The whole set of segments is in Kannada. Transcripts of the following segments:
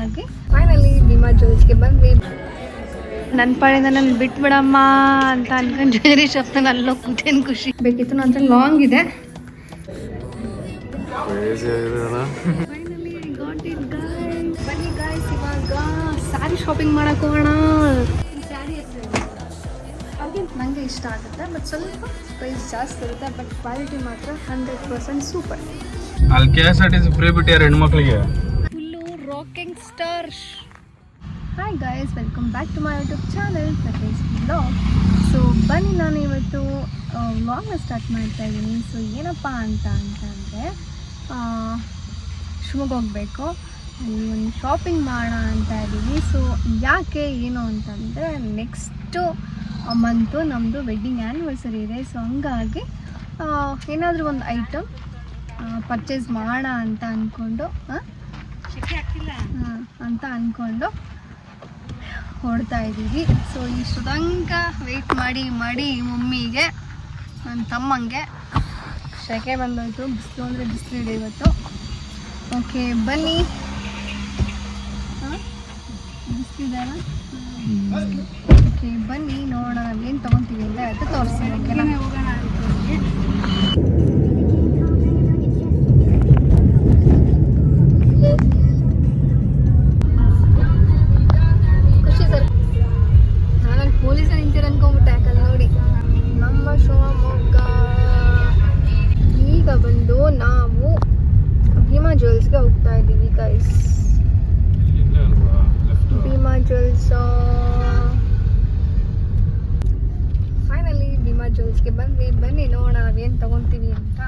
ಹಂಗಾಗಿ ಫೈನಲಿ ಭೀಮಾ ಜ್ಯುವೆಲ್ಸ್ಗೆ ಬಂದ್ವಿ. ನನ್ನ ಪಾಡಿಂದ ನಾನು ಬಿಟ್ಬಿಡಮ್ಮ ಅಂತ ಅನ್ಕೊಂಡು ಜ್ಯುವೆಲರಿ ಶಾಪ್ನಲ್ಲಿ ಅಲ್ಲೋಗಿ ಕೂತೇನು ಖುಷಿ ಬೇಕಿತ್ತು. ನಂತರ ಲಾಂಗ್ ಇದೆ. Finally I got it guys. ಬನ್ನಿ ಗೈಸ್, ಇವಾಗ ಸ್ಯಾರಿ ಶಾಪಿಂಗ್ ಮಾಡಕ್ಕೆ ಹೋಗೋಣ. ಸ್ಯಾರಿ ನನಗೆ ಇಷ್ಟ ಆಗುತ್ತೆ, ಬಟ್ ಸ್ವಲ್ಪ ಪ್ರೈಸ್ ಜಾಸ್ತಿ ಇರುತ್ತೆ, ಬಟ್ ಕ್ವಾಲಿಟಿ ಮಾತ್ರ 100% ಸೂಪರ್. ಅಲ್ಲಿ KSRTC ಫ್ರೀ ಬಿಟ್ಟಿದ್ದಾರೆ ಹೆಣ್ಮಕ್ಳಿಗೆ. Full rocking star. Hi guys, welcome back to my YouTube channel Pratesh vlog. So ಬನ್ನಿ, ನಾನು ಇವತ್ತು ವ್ಲಾಗ್ನ ಸ್ಟಾರ್ಟ್ ಮಾಡ್ತಾ ಇದ್ದೀನಿ. ಸೊ ಏನಪ್ಪ ಅಂತಂದರೆ ಶಿವಮೊಗ್ಗ ಹೋಗಬೇಕು, ಅಲ್ಲಿ ಒಂದು ಶಾಪಿಂಗ್ ಮಾಡೋಣ ಅಂತ ಇದ್ದೀವಿ. ಸೊ ಯಾಕೆ ಏನು ಅಂತಂದರೆ ನೆಕ್ಸ್ಟು ಮಂತು ನಮ್ಮದು ವೆಡ್ಡಿಂಗ್ ಆ್ಯನಿವರ್ಸರಿ ಇದೆ. ಸೊ ಹಂಗಾಗಿ ಏನಾದರೂ ಒಂದು ಐಟಮ್ ಪರ್ಚೇಸ್ ಮಾಡೋಣ ಅಂತ ಅಂದ್ಕೊಂಡು ಹೊಡ್ತಾ ಇದ್ದೀವಿ. ಸೊ ಇಷ್ಟು ತನಕ ವೆಯ್ಟ್ ಮಾಡಿ ಮಮ್ಮಿಗೆ, ನನ್ನ ತಮ್ಮಂಗೆ ಸೆಕೆ ಬಂದೋಯ್ತು. ಬಿಸಿಲು ಅಂದರೆ ಬಿಸಿಲು ಇದೆ ಇವತ್ತು. ಓಕೆ ಬನ್ನಿ, ಬಿಸಿಲಿದೆಲ್ಲ. ಓಕೆ ಬನ್ನಿ ನೋಡೋಣ ನಾವೇನು ತೊಗೊತೀವಿ ಅಂತ ಅದು ತೋರಿಸ್ತೀನಿ. ಓಕೆನಾ, ಹೋಗೋಣ ಅಂದ್ಕೊಂಡ್ವಿ. ಖುಷಿ ಸರ್, ನಾನು ಪೊಲೀಸ ನಿಂತಿರ ಅನ್ಕೊಂಬಿಟ್ಟೆ. ಯಾಕಂದ್ರೆ ನೋಡಿ ನಮ್ಮ ಶಿವಮೊಗ್ಗ. ಈಗ ಬಂದು ನಾವು ಭೀಮಾ ಜ್ಯುವೆಲ್ಸ್ಗೆ ಹೋಗ್ತಾ ಇದ್ದೀವಿ guys. Bhima jewels. Finally Bhima ಜ್ಯುವೆಲ್ಸ್ಗೆ ಬಂದ್ವಿ. ಬನ್ನಿ ನೋಡೋಣ ನಾವೇನು ತೊಗೊತೀವಿ ಅಂತ.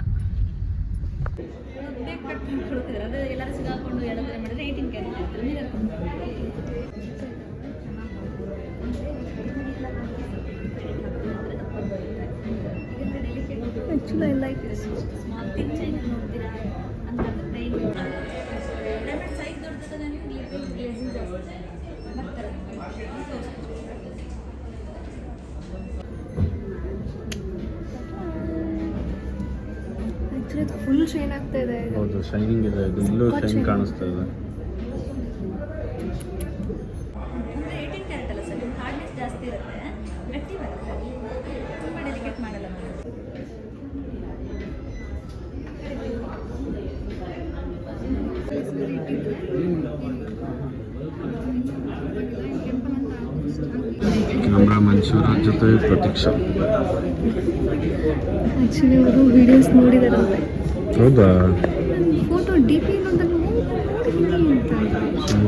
Actually, I like this. Small thing change ನೋಡ್ತೀರಾ ಅಂತ ಟ್ರೈನ್ ಡೈಮಂಡ್ ಸೈಜ್ ದೊಡ್ಡದಾದ ನನಗೆ ಗ್ಲೇಜಿಂಗ್ ಜಾಸ್ತಿ ಬರ್ತಾರೆ. ಆಕ್ಚುಲಿ ಇದು ಫುಲ್ ಶೈನ್ ಆಗ್ತಾ ಇದೆ. ಹೌದು, ಶೈನಿಂಗ್ ಇದೆ. ಇದು ಇಲ್ಲೂ ಶೈನ್ ಕಾಣಿಸ್ತಾ ಇದೆ. ಅಂದರೆ 18 ಕ್ಯಾರೆಟ್ ಅಲ್ಲ ಸರ್, ಹಾರ್ಡ್ನೆಸ್ ಜಾಸ್ತಿ ಇರುತ್ತೆ, ಗಟ್ಟಿ ಬರುತ್ತೆ, ತುಂಬ ಡೆಲಿಕೇಟ್ ಮಾಡಲ್ಲ. ಕ್ಯಾಮ್ರಾಮನ್ ಶಿವರಾಜ್ ಜೊತೆ ಪ್ರತೀಕ್ಷಾ. ಆ್ಯಕ್ಚುಲಿ ಅವರು ವಿಡಿಯೋಸ್ ನೋಡಿದಾರಂತೆ. ಹೌದಾ? ಫೋಟೋ ಡಿ ಪಿ ನೋಡಿದಾಗ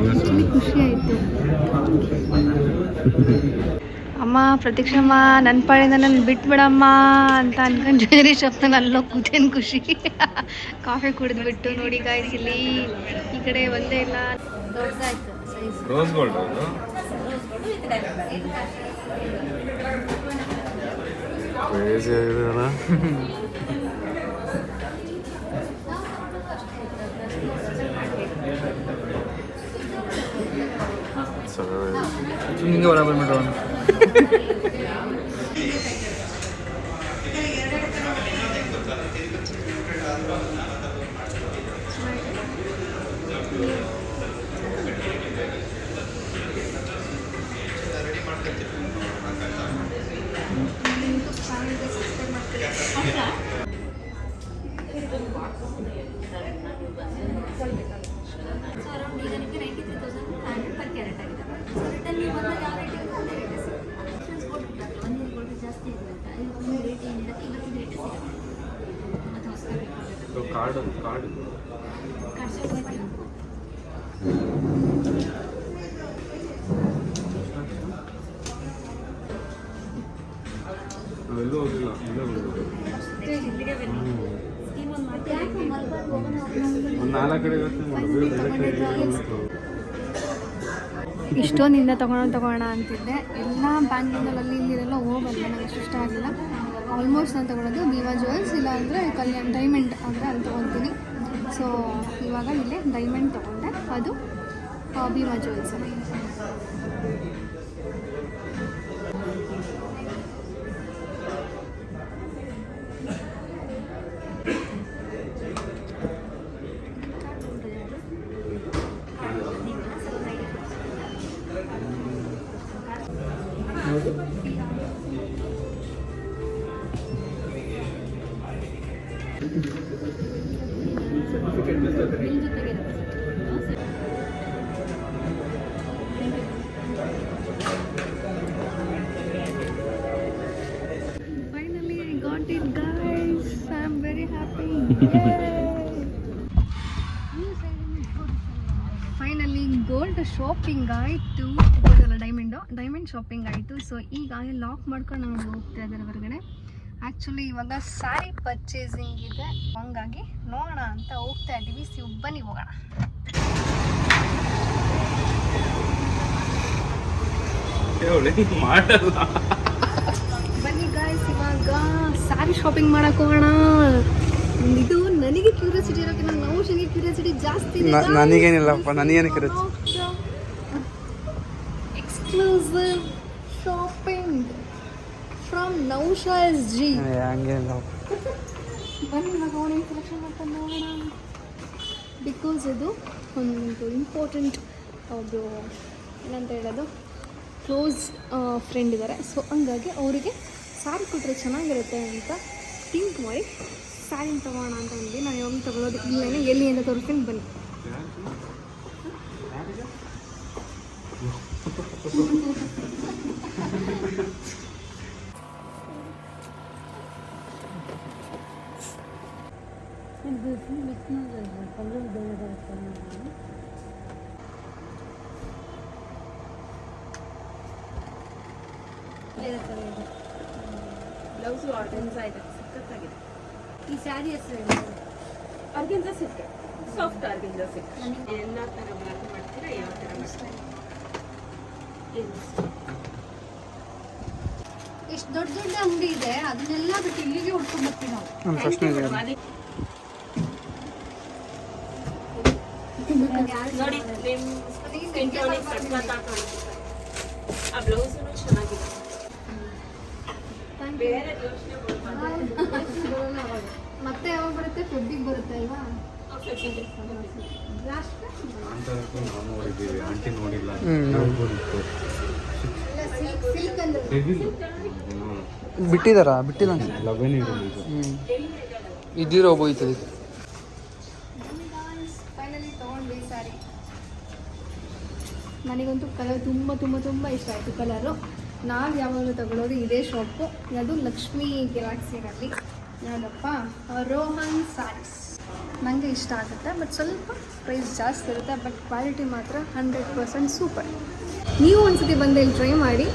ಆ್ಯಕ್ಚುಲಿ ಖುಷಿ ಆಯಿತು. ಅಮ್ಮ ಪ್ರತೀಕ್ಷಮ್ಮ, ನನ್ನ ಪಾಡಿಂದ ನಾನು ಬಿಟ್ಬಿಡಮ್ಮ ಅಂತ ಅನ್ಕೊಂಡು ಜ್ಯುವೆಲರಿ ಶಾಪ್ನಲ್ಲಿ ಅಲ್ಲೋಗಿ ಕೂತೇನು ಖುಷಿ. ಕಾಫಿ ಕುಡಿದ್ಬಿಟ್ಟು ನೋಡಿ ಗಾಯ್ಸ್, ಇಲ್ಲಿ ಈ ಕಡೆ ಒಂದೇ ಇಲ್ಲ, ದೊಡ್ಡದಾಯ್ತು ಸೈಜ್. ರೋಸ್ ಗೋಲ್ಡ್ ಅದು ಕ್ರೇಜಿ ಆಗಿದೆಯಲ್ಲ. ಹಿಂಗೆ ಬರಾಬರ್ ಮಾಡೋಣ. ಸೊ ಅರೌಂಡ್ ಈಗ ನಿಮಗೆ 93,500 ಪರ್ ಕ್ಯಾರೆಟ್ ಆಗಿದೆ. ಸೊ ರಿಟರ್ನ್ ನೀವು ಬಂದಾಗ ಯಾವ ರೇಟ್ ಇರುತ್ತೆ ಅದೇ ರೇಟ್ ಸಿಗುತ್ತೆ. ಡಿಫ್ರೆನ್ಸ್ ಕೊಟ್ಬಿಟ್ಟು 1 ಇಯರ್ ಗೋಲ್ಡ್ ಜಾಸ್ತಿ ಇರುತ್ತೆ, ಇವತ್ತು ರೇಟ್ ಏನಿರುತ್ತೆ ಇವತ್ತಿನ ರೇಟ್ ಸಿಗುತ್ತೆ. ಅದು ಹೊಸ ಕಾರ್ಡ್ ನಾವೆಲ್ಲೂ ಹೋಗಿಲ್ಲ, ಇಲ್ಲಿಗೆ ಬನ್ನಿ. ಸ್ಕೀಮ್ ಒಂದು ಮಾಡ್ತೀವಿ, ಒಂದು 4 ಕಡೆ ಇಷ್ಟೊಂದಿಂದ ತಗೊಳ್ಳೋಣ ಅಂತಿದ್ದೆ. ಎಲ್ಲ ಬ್ಯಾಂಗ್ಳೂರಲ್ಲಿ ಇಲ್ಲಿರೆಲ್ಲ ಹೋಗಲ್ಲ, ನನಗೆ ಅಷ್ಟು ಇಷ್ಟ ಆಗಿಲ್ಲ. ಆಲ್ಮೋಸ್ಟ್ ನಾನು ತೊಗೊಳೋದು ಭೀಮಾ ಜ್ಯುವೆಲ್ಸ್, ಇಲ್ಲ ಅಂದರೆ ಕಲ್ಯಾಣ್ ಡೈಮಂಡ್ ಅಂದರೆ ಅಲ್ಲಿ ತೊಗೊತೀನಿ. ಸೊ ಇವಾಗ ಇಲ್ಲೇ ಡೈಮಂಡ್ ತೊಗೊಂಡೆ, ಅದು Bhima jewels. Finally, I got it, guys. I'm very happy. Finally gold shopping ಆಯಿತು. ಗೋಲ್ಡ್ ಅಲ್ಲ, ಡೈಮಂಡ್ ಶಾಪಿಂಗ್ ಆಯಿತು. ಸೊ ಈಗ ಲಾಕ್ ಮಾಡ್ಕೊಂಡು ನಾವು ಹೋಗ್ತಾ ಇದ್ದಾರೆ ಹೊರಗಡೆ. ಆ್ಯಕ್ಚುಲಿ ಇವಾಗ ಸ್ಯಾರಿ ಪರ್ಚೇಸಿಂಗ್ ಇದೆ, ಹಂಗಾಗಿ ನೋಡೋಣ ಅಂತ ಹೋಗ್ತಾ ಇದ್ದೀವಿ. ಬನ್ನಿ ಹೋಗೋಣ. ಬನ್ನಿ ಗಾಯ್ಸ್, ಇವಾಗ ಸ್ಯಾರಿ ಶಾಪಿಂಗ್ ಮಾಡಕ್ಕೆ ಹೋಗೋಣ. ಇದು ನನಗೆ ಕ್ಯೂರಿಯಾಸಿಟಿ ಇರೋಕ್ಕಿಂತ ನೌಶನಿಗೆ ಕ್ಯೂರಿಯಾಸಿಟಿ ಜಾಸ್ತಿ ಇದೆ. ನನಗೇನಿಲ್ಲಪ್ಪ, ನನಗೇನು curiosity. Exclusive shopping from Nausha SG. ಹಂಗೇನಿಲ್ಲ. ಬನ್ನಿ ಇವಾಗ ಆನ್ಲೈನ್ ಸೆಲೆಕ್ಷನ್ ಮಾಡ್ಕೊಂಡು ನೋಡೋಣ. ಬಿಕಾಸ್ ಇದು ಒಂದು ಇಂಪಾರ್ಟೆಂಟ್ ಅದು ಏನಂತ ಹೇಳೋದು, ಕ್ಲೋಸ್ ಫ್ರೆಂಡ್ ಇದ್ದಾರೆ. ಸೊ ಹಂಗಾಗಿ ಅವರಿಗೆ ಸ್ಯಾರಿ ಕೊಟ್ಟರೆ ಚೆನ್ನಾಗಿರುತ್ತೆ ಅಂತ ಥಿಂಕ್ ಮಾಡಿ ಸ್ಯಾರಿನ ತೊಗೋಣ ಅಂತ ಅಂದ್ವಿ. ನಾನು ಯಾವಾಗ ತೊಗೊಳೋದು ಇಲ್ಲೇ ಎಲ್ಲಿ ಅಂತ ತೋರಿಸ್ತೀನಿ, ಬನ್ನಿ. ಬ್ಲೌಸು ಆರ್ಗನ್ಸಾ ಇದೆ, ಸಖತ್ತಾಗಿದೆ. ಈ ಸ್ಯಾರಿ ಹೆಸರು organza silk, soft organza silk. ಎಲ್ಲ ಥರ ವರ್ಕ್ ಮಾಡ್ತೀರಾ, ಯಾವ ಥರ ಮಾಡ್ತೀರಾ? ಎಷ್ಟು ದೊಡ್ಡ ದೊಡ್ಡ ಅಂಗಡಿ ಇದೆ, ಅದನ್ನೆಲ್ಲ ಬಿಟ್ಟು ಇಲ್ಲಿಗೆ ಹುಡ್ಕೊಂಡು ಬರ್ತೀವಿ ನಾವು. ನೋಡಿ ಆ ಬ್ಲೌಸು ಚೆನ್ನಾಗಿದೆ. ಬೇರೆ ಯೋಚನೆ ಮತ್ತೆ ಯಾವಾಗ ಬರುತ್ತೆ? ಫೆಬ್ರಿಗೆ ಬರುತ್ತೆ ಅಲ್ವಾ? ನಾವು ನೋಡಿದ್ದೀವಿ, ಆಂಟಿ ನೋಡಿಲ್ಲ. ಸಿಲ್ಕ್ ಅಂದ್ರೆ ಬಿಟ್ಟಿಲ್ಲ ಇದ್ದಿರೋ ಹೋಗ್ತದೆ. ಫೈನಲಿ ತೊಗೊಂಡ್ವಿ ಸ್ಯಾರಿ. ನನಗಂತೂ ಕಲರ್ ತುಂಬ ತುಂಬ ತುಂಬ ಇಷ್ಟ ಆಯಿತು. ಕಲರು ನಾವು ಯಾವಾಗಲೂ ತಗೊಳ್ಳೋದು ಇದೇ ಶಾಪು, ಅದು ಲಕ್ಷ್ಮೀ ಗ್ಯಾಲಕ್ಸಿನಲ್ಲಿ. ಯಾವುದಪ್ಪ, ರೋಹನ್ ಸ್ಯಾರೀಸ್. ನನಗೆ ಇಷ್ಟ ಆಗುತ್ತೆ, ಬಟ್ ಸ್ವಲ್ಪ ಪ್ರೈಸ್ ಜಾಸ್ತಿ ಇರುತ್ತೆ, ಬಟ್ ಕ್ವಾಲಿಟಿ ಮಾತ್ರ 100% ಸೂಪರ್. ನೀವು ಒಂದ್ಸತಿ ಬಂದು ಇಲ್ಲಿ ಟ್ರೈ ಮಾಡಿ,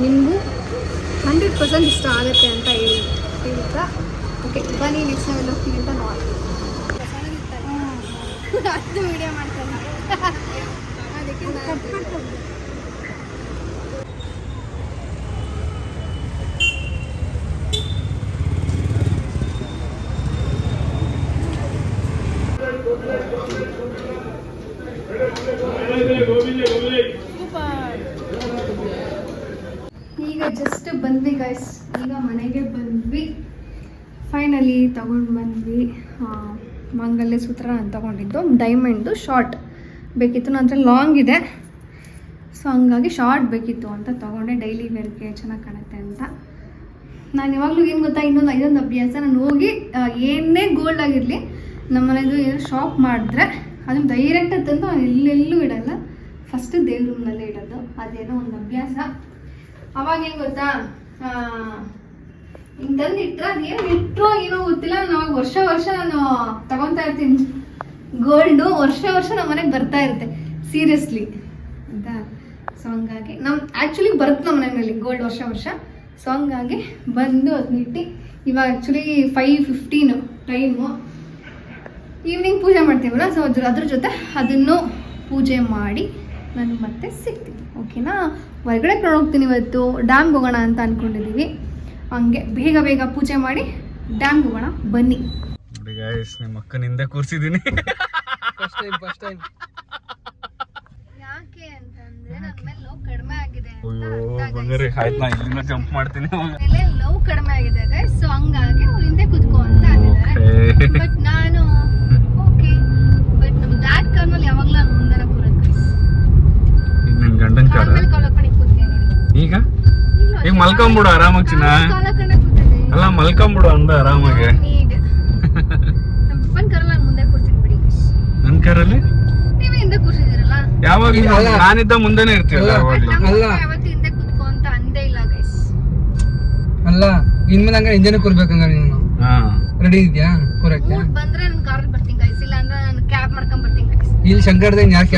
ನಿಮಗೂ 100% ಇಷ್ಟ ಆಗುತ್ತೆ ಅಂತ ಹೇಳ್ತಾ ಓಕೆ ಬನ್ನಿ, ನೆಕ್ಸ್ಟ್ ನಾವೆಲ್ಲ ಹೋಗ್ತೀವಿ ಅಂತ ನೋಡಿ. ಅದು ವಿಡಿಯೋ ಮಾಡ್ತಾರೆ ಅದಕ್ಕೆ ಈಗ ಜಸ್ಟ್ ಬಂದ್ವಿ ಗೈಸ್, ಈಗ ಮನೆಗೆ ಬಂದ್ವಿ. ಫೈನಲಿ ತಗೊಂಡು ಬಂದ್ವಿ. ಮಾಂಗಲ್ಯ ಸೂತ್ರ ನಾನು ತೊಗೊಂಡಿದ್ದು ಡೈಮಂಡು ಶಾರ್ಟ್ ಬೇಕಿತ್ತು, ನನ್ನ ಹತ್ರ ಲಾಂಗ್ ಇದೆ. ಸೊ ಹಂಗಾಗಿ ಶಾರ್ಟ್ ಬೇಕಿತ್ತು ಅಂತ ತೊಗೊಂಡೆ, ಡೈಲಿ ವೇರ್ಗೆ ಚೆನ್ನಾಗಿ ಕಾಣುತ್ತೆ ಅಂತ. ನಾನು ಯಾವಾಗಲೂ ಏನು ಗೊತ್ತಾ, ಇದೊಂದು ಅಭ್ಯಾಸ, ನಾನು ಹೋಗಿ ಏನೇ ಗೋಲ್ಡ್ ಆಗಿರಲಿ ನಮ್ಮ ಮನೆಯದು ಏನೋ ಶಾಪ್ ಮಾಡಿದ್ರೆ ಅದನ್ನು ಡೈರೆಕ್ಟಾಗಿ ತಂದು ಎಲ್ಲೆಲ್ಲೂ ಇಡಲ್ಲ, ಫಸ್ಟ್ ದೇವ್ರ ರೂಮ್ನಲ್ಲೇ ಇಡೋದು. ಅದೇನೋ ಒಂದು ಅಭ್ಯಾಸ. ಅವಾಗ ಏನು ಗೊತ್ತಾ, ಹಿಂಗೆ ತಂದು ಇಟ್ಟರೆ ಅದೇನು ಇಟ್ಟರೋ ಏನೋ ಗೊತ್ತಿಲ್ಲ, ನಾನು ಅವಾಗ ವರ್ಷ ನಾನು ತಗೊತಾ ಇರ್ತೀನಿ ಗೋಲ್ಡು. ವರ್ಷ ನಮ್ಮ ಮನೆಗೆ ಬರ್ತಾ ಇರುತ್ತೆ, ಸೀರಿಯಸ್ಲಿ ಆಯಿತಾ. ಸೊ ಹಂಗಾಗಿ ಆ್ಯಕ್ಚುಲಿ ಬರುತ್ತೆ ನಮ್ಮ ಮನೆಯಲ್ಲಿ ಗೋಲ್ಡ್ ವರ್ಷ. ಸೊ ಹಂಗಾಗಿ ಬಂದು ಅದನ್ನ ಇಟ್ಟು ಇವಾಗ ಆ್ಯಕ್ಚುಲಿ 5:15 ಟೈಮು. ಈವ್ನಿಂಗ್ ಪೂಜೆ ಮಾಡ್ತೀವಲ್ಲ, ಸೊ ಅದ್ರ ಜೊತೆ ಅದನ್ನು ಪೂಜೆ ಮಾಡಿ ನಾನು ಮತ್ತೆ ಸಿಗ್ತೀನಿ, ಓಕೆನಾ. ಹೊರಗಡೆ ಹೋಗ್ತೀನಿ ಇವತ್ತು, ಡ್ಯಾಮ್ಗೆ ಹೋಗೋಣ ಅಂತ ಅಂದ್ಕೊಂಡಿದ್ದೀವಿ. ಹಂಗೆ ಬೇಗ ಪೂಜೆ ಮಾಡಿ ಡ್ಯಾಮ್ಗೆ ಹೋಗೋಣ, ಬನ್ನಿ. ನೋಡಿ ಗೈಸ್, ನಿಮ್ಮ ಅಕ್ಕನ ಹಿಂದೆ ಕೂರಿಸಿದ್ದೀನಿ. ಫಸ್ಟ್ ಟೈಮ್ ಯಾಕೆ ಅಂತಂದ್ರೆ ನನ್ನ ಮೇಲೆ ಲವ್ ಕಡಿಮೆ ಆಗಿದೆ ಅಯ್ಯೋ ಬಂಗಾರಿ, ಆಯ್ತು ನಾ ಇಲ್ಲಿಂದ ಜಂಪ್ ಮಾಡ್ತೀನಿ. ಮೇಲೆ ಲವ್ ಕಡಿಮೆ ಆಗಿದೆ ಗೈಸ್. ಸೊ ಹಂಗಾಗಿ ಅವ್ರು ಹಿಂದೆ ಕುತ್ಕೋ ಅಂತ ಅಂದಿದ್ದಾರೆ. ಬಟ್ ನಾನು ಓಕೆ, ಬಟ್ ನಮ್ಮ ಡ್ಯಾಡ್ ಕಾರ್ನಲ್ಲಿ ಯಾವಾಗಲೂ ನಾನು ಮುಂದೆ ಕೂರತ್ತೆ ಗೈಸ್. ಈಗ ನನ್ನ ಗಂಡನ ಕಾರ್ ಕಾಲ್ ಹಾಕೊಂಡು ಕೂತ್ತೀನಿ ನೋಡಿ. ಈಗ ಈಗ ಈಗ ಮಲ್ಕೊಂಬಿಡು ಆರಾಮಾಗಿ ಚಿನ್ನ. ಕಾಲ ಕಣಕ್ ಕೂತಿದೆ. ಅಲ್ಲ ಮಲ್ಕೊಂಬಿಡು ಅಂದ ಆರಾಮಾಗಿ. ನೀಡ್. ನಮ್ಮ ಪಪ್ಪನ ಕರಲ್ಲ ಮುಂದೆ ಕೂರ್ತೀನಿ ಬಿಡಿ. ನನ್ ಕಾರಲ್ಲಿ ನೀವೇ ಹಿಂದೆ ಕೂರ್ಸಿದಿರಲ್ಲ. ಯಾವಾಗ ನಾನಿದ್ದ ಮುಂದೆನೆ ಇರ್ತೀವಿ ಯಾವಾಗ್ಲೂ. ಅಲ್ಲ ಯಾವತ್ತು ಹಿಂದೆ ಕೂತ್ಕೋ ಅಂತ ಅಂದೇ ಇಲ್ಲ ಗೈಸ್. ಅಲ್ಲ ಇನ್ಮೇಲೆ ಹಂಗ ಇಂಜನ್ ಕೂರ್ಬೇಕಂಗ ನೀನು. ಹಾ ರೆಡಿ ಇದೆಯಾ ಕೂರಕ್ಕೆ? ಊರ್ ಬಂದ್ರೆ ನಾನು ಕಾರಲ್ಲಿ ಬರ್ತೀನಿ ಗೈಸ್, ಇಲ್ಲ ಅಂದ್ರೆ ನಾನು ಕ್ಯಾಬ್ ಮಾಡ್ಕೊಂಡ್ ಬರ್ತೀನಿ ಗೈಸ್. ಇಲ್ಲಿ ಶಂಕರ್ದಂಗ ಯಾಕೆ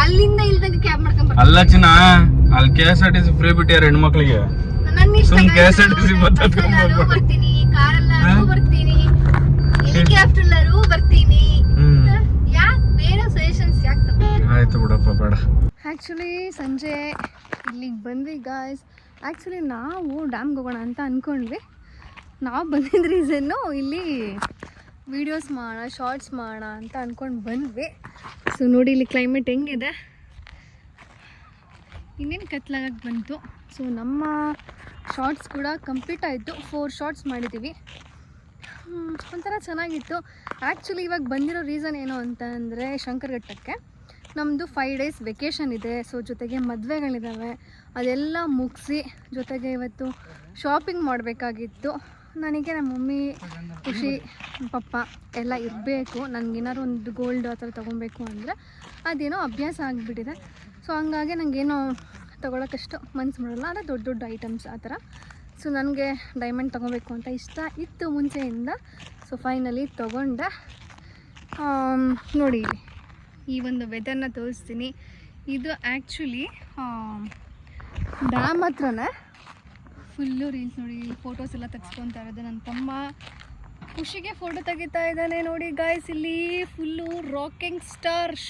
ಅಲ್ಲಿಂದ ಇಲ್ದಂಗೆ ಕ್ಯಾಬ್ ಮಾಡ್ಕೊಂಡ್ ಬರ್ತೀನಿ. ಅಲ್ಲ ಚಿನ್ನ, ಅಲ್ಲಿ KSRTC ಫ್ರೀ ಬಿಟ್ಟಿಯಾರ ಹೆಣ್ಮಕ್ಳಿಗೆ. ನನ್ನ ಇಷ್ಟ ಸುಮ್ guys. KSRTC ಬರ್ತದೆ ಬಸ್ಸಲ್ಲಾದ್ರೂ ಬರ್ತೀನಿ, ಕಾರಲ್ಲಾದ್ರೂ ಬರ್ತೀನಿ, ಹೆಲಿಕಾಪ್ಟರ್ಲಾದ್ರೂ ಬರ್ತೀನಿ. ಯಾಕೆ ಬೇರೆ ಸಜೆಷನ್ಸ್ ಯಾಕೆ ತಗೊಂಡು? ಆಯ್ತು ಬಿಡಪ್ಪ ಬೇಡ. ಆ್ಯಕ್ಚುಲಿ ಸಂಜೆ ಇಲ್ಲಿಗೆ ಬಂದ್ವಿ ಗಾಯ್ಸ್. ಆ್ಯಕ್ಚುಲಿ ನಾವು ಡ್ಯಾಮ್ಗೆ ಹೋಗೋಣ ಅಂತ ಅಂದ್ಕೊಂಡ್ವಿ. ನಾವು ಬಂದಿದ್ದ ರೀಸನ್ನು ಇಲ್ಲಿ ವೀಡಿಯೋಸ್ ಮಾಡೋಣ, ಶಾರ್ಟ್ಸ್ ಮಾಡೋಣ ಅಂತ ಅಂದ್ಕೊಂಡು ಬಂದ್ವಿ. ಸೊ ನೋಡಿ ಇಲ್ಲಿ ಕ್ಲೈಮೇಟ್ ಹೆಂಗಿದೆ, ಇನ್ನೇನು ಕತ್ಲಾಗಕ್ಕೆ ಬಂತು. ಸೊ ನಮ್ಮ ಶಾರ್ಟ್ಸ್ ಕೂಡ ಕಂಪ್ಲೀಟ್ ಆಯಿತು. 4 ಶಾರ್ಟ್ಸ್ ಮಾಡಿದ್ದೀವಿ. ಒಂಥರ ಚೆನ್ನಾಗಿತ್ತು. ಆ್ಯಕ್ಚುಲಿ ಇವಾಗ ಬಂದಿರೋ ರೀಸನ್ ಏನು ಅಂತ ಅಂದರೆ ಶಂಕರಘಟ್ಟಕ್ಕೆ ನಮ್ಮದು 5 ಡೇಸ್ ವೆಕೇಷನ್ ಇದೆ. ಸೊ ಜೊತೆಗೆ ಮದುವೆಗಳಿದ್ದಾವೆ, ಅದೆಲ್ಲ ಮುಗಿಸಿ ಜೊತೆಗೆ ಇವತ್ತು ಶಾಪಿಂಗ್ ಮಾಡಬೇಕಾಗಿತ್ತು. ನನಗೆ ನಮ್ಮ ಮಮ್ಮಿ, ಖುಷಿ, ಪಪ್ಪ ಎಲ್ಲ ಇರಬೇಕು. ನನಗೇನಾದ್ರು ಒಂದು ಗೋಲ್ಡ್ ಆ ಥರ ತೊಗೊಬೇಕು ಅಂದರೆ ಅದೇನೋ ಅಭ್ಯಾಸ ಆಗಿಬಿಟ್ಟಿದೆ. ಸೊ ಹಂಗಾಗಿ ನನಗೇನೋ ತೊಗೊಳಕ್ಕಷ್ಟು ಮನ್ಸು ಮಾಡಲ್ಲ, ಆದರೆ ದೊಡ್ಡ ದೊಡ್ಡ ಐಟಮ್ಸ್ ಆ ಥರ. ಸೊ ನನಗೆ ಡೈಮಂಡ್ ತೊಗೋಬೇಕು ಅಂತ ಇಷ್ಟ ಇತ್ತು ಮುಂಚೆಯಿಂದ. ಸೊ ಫೈನಲಿ ತೊಗೊಂಡೆ. ನೋಡಿ ಇಲ್ಲಿ ಈ ಒಂದು ವೆದರ್ನ ತೋರಿಸ್ತೀನಿ. ಇದು ಆ್ಯಕ್ಚುಲಿ ಡ್ಯಾಮ್ ಹತ್ರನೇ ಫುಲ್ಲು ರೀಲ್ಸ್ ನೋಡಿ, ಫೋಟೋಸ್ ಎಲ್ಲ ತೆಗೆಸ್ಕೊತಾ ಇರೋದು. ನನ್ನ ತಮ್ಮ ಖುಷಿಗೆ ಫೋಟೋ ತೆಗಿತಾ ಇದ್ದಾನೆ ನೋಡಿ ಗಾಯ್ಸ್. ಇಲ್ಲಿ ಫುಲ್ಲು ರಾಕಿಂಗ್ ಸ್ಟಾರ್ಸ್.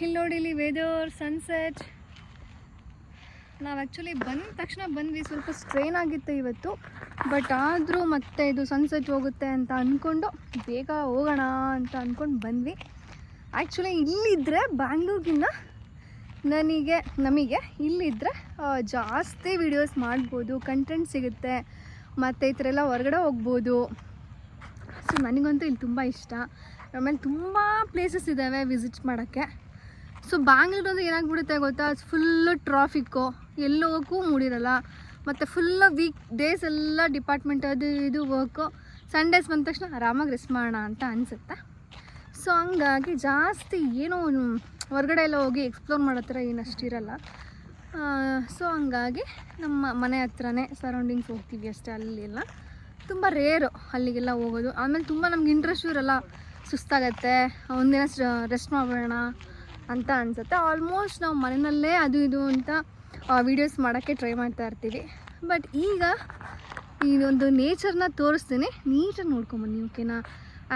ಇಲ್ಲಿ ನೋಡಿ, ಇಲ್ಲಿ ವೆದರ್, ಸನ್ಸೆಟ್. ನಾವು ಆ್ಯಕ್ಚುಲಿ ಬಂದ ತಕ್ಷಣ ಬಂದ್ವಿ, ಸ್ವಲ್ಪ ಸ್ಟ್ರೈನ್ ಆಗಿತ್ತು ಇವತ್ತು. ಬಟ್ ಆದರೂ ಮತ್ತೆ ಇದು ಸನ್ಸೆಟ್ ಹೋಗುತ್ತೆ ಅಂತ ಅಂದ್ಕೊಂಡು ಬೇಗ ಹೋಗೋಣ ಅಂತ ಅಂದ್ಕೊಂಡು ಬಂದ್ವಿ. ಆ್ಯಕ್ಚುಲಿ ಇಲ್ಲಿದ್ದರೆ ಬ್ಯಾಂಗ್ಳೂರ್ಗಿನ್ನ ನಮಗೆ ಇಲ್ಲಿದ್ದರೆ ಜಾಸ್ತಿ ವೀಡಿಯೋಸ್ ಮಾಡ್ಬೋದು, ಕಂಟೆಂಟ್ ಸಿಗುತ್ತೆ, ಮತ್ತು ಈ ಥರ ಎಲ್ಲ ಹೊರಗಡೆ ಹೋಗ್ಬೋದು. ಸೊ ನನಗಂತೂ ಇಲ್ಲಿ ತುಂಬ ಇಷ್ಟ. ಆಮೇಲೆ ತುಂಬ ಪ್ಲೇಸಸ್ ಇದ್ದಾವೆ ವಿಸಿಟ್ ಮಾಡೋಕ್ಕೆ. ಸೊ ಬ್ಯಾಂಗ್ಳೂರಲ್ಲಿ ಏನಾಗ್ಬಿಡುತ್ತೆ ಗೊತ್ತಾ, ಫುಲ್ಲು ಟ್ರಾಫಿಕ್ಕು, ಎಲ್ಲೋಕ್ಕೂ ಮೂಡಿರಲ್ಲ. ಮತ್ತು ಫುಲ್ಲು ವೀಕ್ ಡೇಸ್ ಎಲ್ಲ ಡಿಪಾರ್ಟ್ಮೆಂಟ್ ಅದು ಇದು ವರ್ಕು. ಸಂಡೇಸ್ ಬಂದ ತಕ್ಷಣ ಆರಾಮಾಗಿ ರೆಸ್ಟ್ ಮಾಡೋಣ ಅಂತ ಅನಿಸುತ್ತೆ. ಸೊ ಹಂಗಾಗಿ ಜಾಸ್ತಿ ಏನೋ ಹೊರಗಡೆ ಎಲ್ಲ ಹೋಗಿ ಎಕ್ಸ್ಪ್ಲೋರ್ ಮಾಡೋ ಥರ ಏನಷ್ಟಿರಲ್ಲ. ಸೊ ಹಂಗಾಗಿ ನಮ್ಮ ಮನೆ ಹತ್ರನೇ ಸರೌಂಡಿಂಗ್ಸ್ ಹೋಗ್ತೀವಿ ಅಷ್ಟೇ. ಅಲ್ಲೆಲ್ಲ ತುಂಬ ರೇರು ಅಲ್ಲಿಗೆಲ್ಲ ಹೋಗೋದು. ಆಮೇಲೆ ತುಂಬ ನಮ್ಗೆ ಇಂಟ್ರೆಸ್ಟು ಇರಲ್ಲ, ಸುಸ್ತಾಗತ್ತೆ, ಒಂದಿನ ರೆಸ್ಟ್ ಮಾಡೋಣ ಅಂತ ಅನಿಸುತ್ತೆ. ಆಲ್ಮೋಸ್ಟ್ ನಾವು ಮನೆಯಲ್ಲೇ ಅದು ಇದು ಅಂತ ವೀಡಿಯೋಸ್ ಮಾಡೋಕ್ಕೆ ಟ್ರೈ ಮಾಡ್ತಾ ಇರ್ತೀವಿ. ಬಟ್ ಈಗ ಈ ಒಂದು ನೇಚರ್ನ ತೋರಿಸ್ತೀನಿ, ನೀಟಾಗಿ ನೋಡ್ಕೊಂಬನ್ನಿ ಓಕೆನಾ.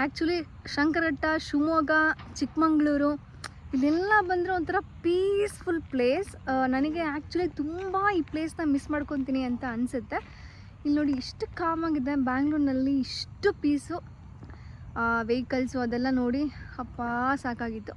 ಆ್ಯಕ್ಚುಲಿ ಶಂಕರಘಟ್ಟ, ಶಿವಮೊಗ್ಗ, ಚಿಕ್ಕಮಂಗ್ಳೂರು ಇಲ್ಲೆಲ್ಲ ಬಂದರೆ ಒಂಥರ ಪೀಸ್ಫುಲ್ ಪ್ಲೇಸ್. ನನಗೆ ಆ್ಯಕ್ಚುಲಿ ತುಂಬ ಈ ಪ್ಲೇಸ್ನ ಮಿಸ್ ಮಾಡ್ಕೊತೀನಿ ಅಂತ ಅನಿಸುತ್ತೆ. ಇಲ್ಲಿ ನೋಡಿ ಇಷ್ಟು ಕಾಮಾಗಿದೆ, ಬ್ಯಾಂಗ್ಳೂರಿನಲ್ಲಿ ಇಷ್ಟು ಪೀಸು, ವೆಹಿಕಲ್ಸು ಅದೆಲ್ಲ ನೋಡಿ ಅಪ್ಪ ಸಾಕಾಗಿತ್ತು.